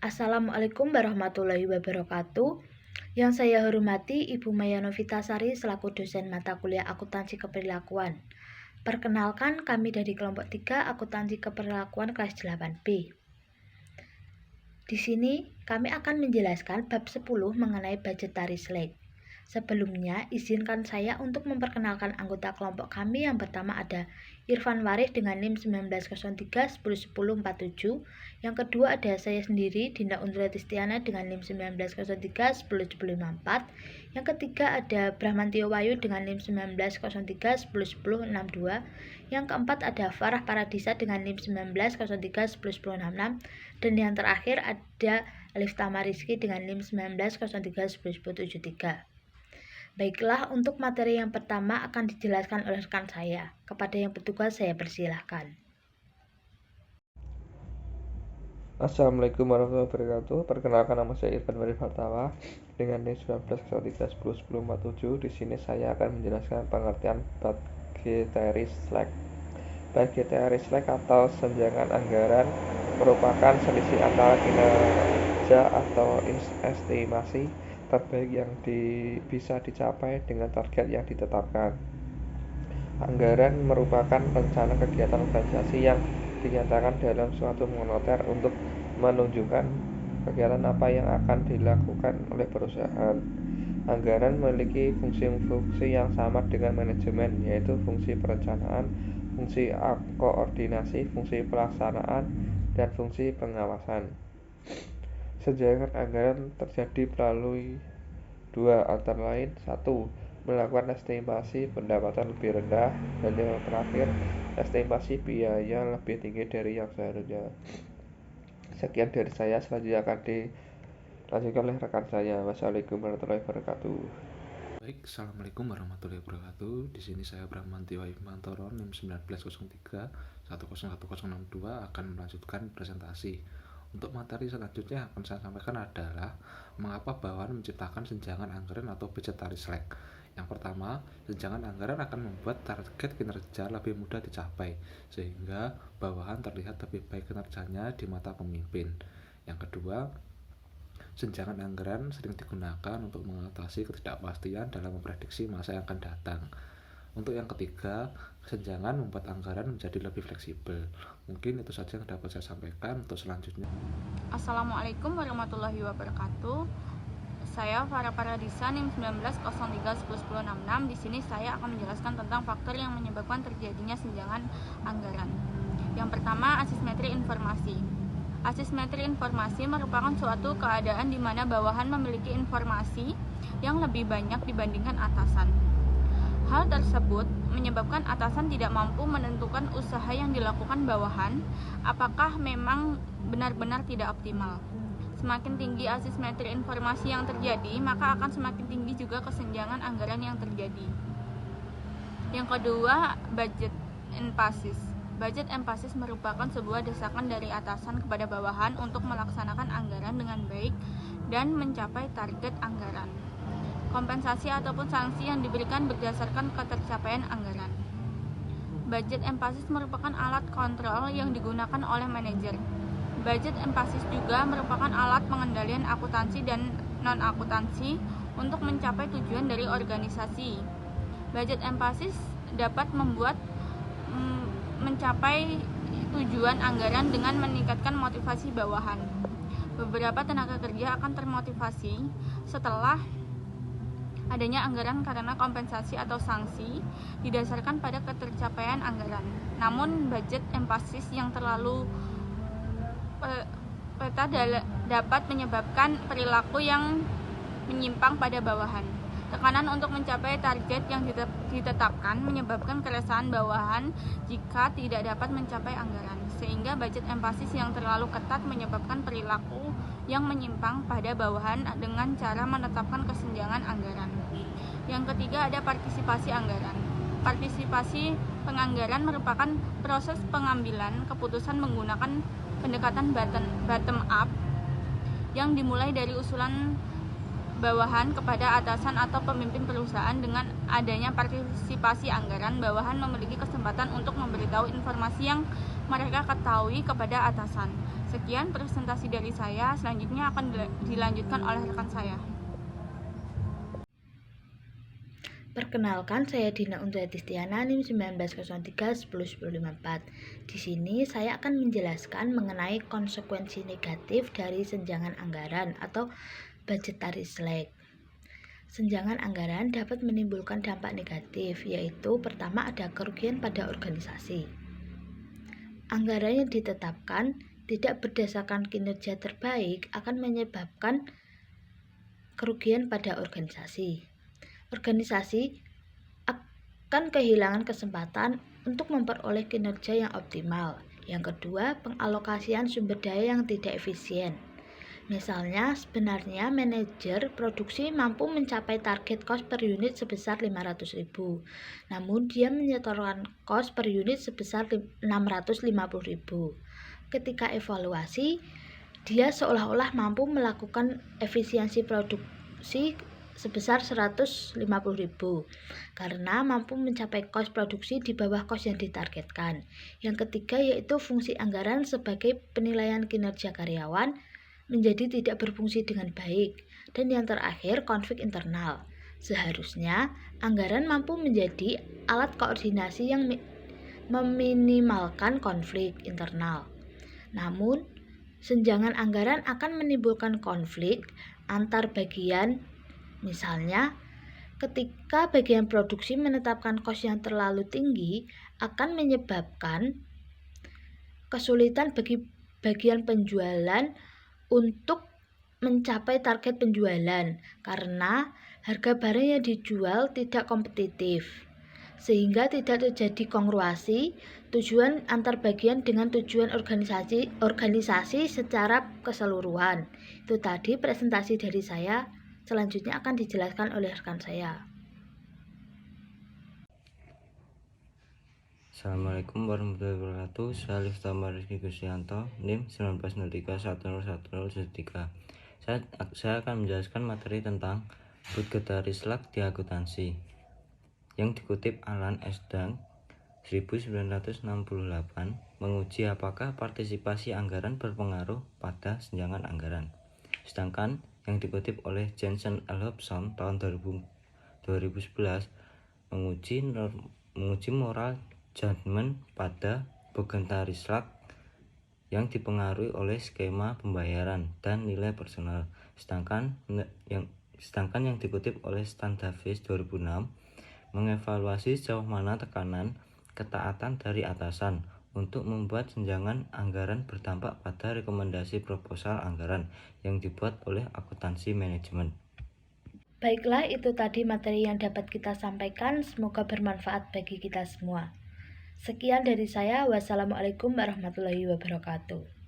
Assalamualaikum warahmatullahi wabarakatuh. Yang saya hormati Ibu Maya Novitasari selaku dosen mata kuliah Akuntansi Keperilakuan. Perkenalkan, kami dari kelompok 3 Akuntansi Keperilakuan kelas 8B. Di sini kami akan menjelaskan bab 10 mengenai budgetary slack. Sebelumnya, izinkan saya untuk memperkenalkan anggota kelompok kami. Yang pertama ada Irfan Waris dengan NIM 1903-101047. Yang kedua ada saya sendiri, Dinda Undra Tistiana dengan NIM 1903-101054. Yang ketiga ada Brahmantio Wayu dengan NIM 1903-101062. Yang keempat ada Farah Paradisa dengan NIM 1903-101066. Dan yang terakhir ada Alif Tamariski dengan NIM 1903-101073. Baiklah, untuk materi yang pertama akan dijelaskan oleh rekan saya. Kepada yang bertugas saya persilahkan. Assalamualaikum warahmatullahi wabarakatuh. Perkenalkan, nama saya Irfan Waris Hartawa dengan NIM 1903-101047. Di sini saya akan menjelaskan pengertian budgetary slack. Budgetary slack atau senjangan anggaran merupakan selisih antara kinerja atau estimasi terbaik yang bisa dicapai dengan target yang ditetapkan. Anggaran merupakan rencana kegiatan organisasi yang dinyatakan dalam suatu moneter untuk menunjukkan kegiatan apa yang akan dilakukan oleh perusahaan. Anggaran memiliki fungsi-fungsi yang sama dengan manajemen, yaitu fungsi perencanaan, fungsi koordinasi, fungsi pelaksanaan, dan fungsi pengawasan. Senjangan anggaran terjadi melalui dua, antara lain: 1. Melakukan estimasi pendapatan lebih rendah, dan yang terakhir, estimasi biaya lebih tinggi dari yang seharusnya. Sekian dari saya, selanjutnya akan dilanjutkan oleh rekan saya. Wassalamualaikum warahmatullahi wabarakatuh. Baik, Assalamualaikum warahmatullahi wabarakatuh. Di sini saya Brahmantio Wayu NIM 1903-101062 akan melanjutkan presentasi. Untuk materi selanjutnya akan saya sampaikan adalah mengapa bawahan menciptakan senjangan anggaran atau budgetary slack. Yang pertama, senjangan anggaran akan membuat target kinerja lebih mudah dicapai, sehingga bawahan terlihat lebih baik kinerjanya di mata pemimpin. Yang kedua, senjangan anggaran sering digunakan untuk mengatasi ketidakpastian dalam memprediksi masa yang akan datang. Untuk yang ketiga, senjangan membuat anggaran menjadi lebih fleksibel. Mungkin itu saja yang dapat saya sampaikan. Untuk selanjutnya, Assalamualaikum warahmatullahi wabarakatuh. Saya Farah Paradisa NIM 1903-101066. Di sini saya akan menjelaskan tentang faktor yang menyebabkan terjadinya senjangan anggaran. Yang pertama, asimetri informasi. Asimetri informasi merupakan suatu keadaan di mana bawahan memiliki informasi yang lebih banyak dibandingkan atasan. Hal tersebut menyebabkan atasan tidak mampu menentukan usaha yang dilakukan bawahan apakah memang benar-benar tidak optimal. Semakin tinggi asimetri informasi yang terjadi, maka akan semakin tinggi juga kesenjangan anggaran yang terjadi. Yang kedua, budget emphasis. Budget emphasis merupakan sebuah desakan dari atasan kepada bawahan untuk melaksanakan anggaran dengan baik dan mencapai target anggaran. Kompensasi ataupun sanksi yang diberikan berdasarkan ketercapaian anggaran. Budget emphasis merupakan alat kontrol yang digunakan oleh manajer. Budget emphasis juga merupakan alat pengendalian akuntansi dan non-akuntansi untuk mencapai tujuan dari organisasi. Budget emphasis dapat membuat mencapai tujuan anggaran dengan meningkatkan motivasi bawahan. Beberapa tenaga kerja akan termotivasi setelah adanya anggaran karena kompensasi atau sanksi didasarkan pada ketercapaian anggaran. Namun budget emphasis yang terlalu peta dapat menyebabkan perilaku yang menyimpang pada bawahan. Tekanan untuk mencapai target yang ditetapkan menyebabkan keresahan bawahan jika tidak dapat mencapai anggaran, sehingga budget emphasis yang terlalu ketat menyebabkan perilaku yang menyimpang pada bawahan dengan cara menetapkan kesenjangan anggaran. Yang ketiga ada partisipasi anggaran. Partisipasi penganggaran merupakan proses pengambilan keputusan menggunakan pendekatan bottom up yang dimulai dari usulan bawahan kepada atasan atau pemimpin perusahaan. Dengan adanya partisipasi anggaran, bawahan memiliki kesempatan untuk memberitahu informasi yang mereka ketahui kepada atasan, Sekian presentasi dari saya, selanjutnya akan dilanjutkan oleh rekan saya. Perkenalkan, saya Dina Undratistiana, NIM 1903-10154. Di sini saya akan menjelaskan mengenai konsekuensi negatif dari senjangan anggaran atau budgetary slack. Senjangan anggaran dapat menimbulkan dampak negatif, yaitu pertama ada kerugian pada organisasi. Anggaran yang ditetapkan tidak berdasarkan kinerja terbaik akan menyebabkan kerugian pada organisasi. Organisasi akan kehilangan kesempatan untuk memperoleh kinerja yang optimal. Yang kedua, pengalokasian sumber daya yang tidak efisien. Misalnya, sebenarnya manajer produksi mampu mencapai target cost per unit sebesar 500.000, namun dia menyetorkan cost per unit sebesar 650.000. Ketika evaluasi, dia seolah-olah mampu melakukan efisiensi produksi sebesar 150.000 karena mampu mencapai kos produksi di bawah kos yang ditargetkan. Yang ketiga yaitu fungsi anggaran sebagai penilaian kinerja karyawan menjadi tidak berfungsi dengan baik. Dan yang terakhir, konflik internal. Seharusnya anggaran mampu menjadi alat koordinasi yang meminimalkan konflik internal. Namun, senjangan anggaran akan menimbulkan konflik antar bagian. Misalnya, ketika bagian produksi menetapkan kos yang terlalu tinggi akan menyebabkan kesulitan bagi bagian penjualan untuk mencapai target penjualan karena harga barang yang dijual tidak kompetitif, sehingga tidak terjadi kongruasi tujuan antar bagian dengan tujuan organisasi secara keseluruhan. Itu tadi presentasi dari saya. Selanjutnya akan dijelaskan oleh rekan saya. Assalamualaikum warahmatullahi wabarakatuh. Saya Liftama Rizky Gusyanto, NIM 1903-10103. Saya akan menjelaskan materi tentang budgetary slack di akuntansi yang dikutip Alan S. Dang 1968 menguji apakah partisipasi anggaran berpengaruh pada senjangan anggaran. Sedangkan yang dikutip oleh Jensen L. Hobson tahun 2011 menguji moral judgment pada budgetary slack yang dipengaruhi oleh skema pembayaran dan nilai personal. Sedangkan yang dikutip oleh Stan Davis 2006 mengevaluasi sejauh mana tekanan ketaatan dari atasan untuk membuat senjangan anggaran berdampak pada rekomendasi proposal anggaran yang dibuat oleh akuntansi manajemen. Baiklah, itu tadi materi yang dapat kita sampaikan. Semoga bermanfaat bagi kita semua. Sekian dari saya. Wassalamualaikum warahmatullahi wabarakatuh.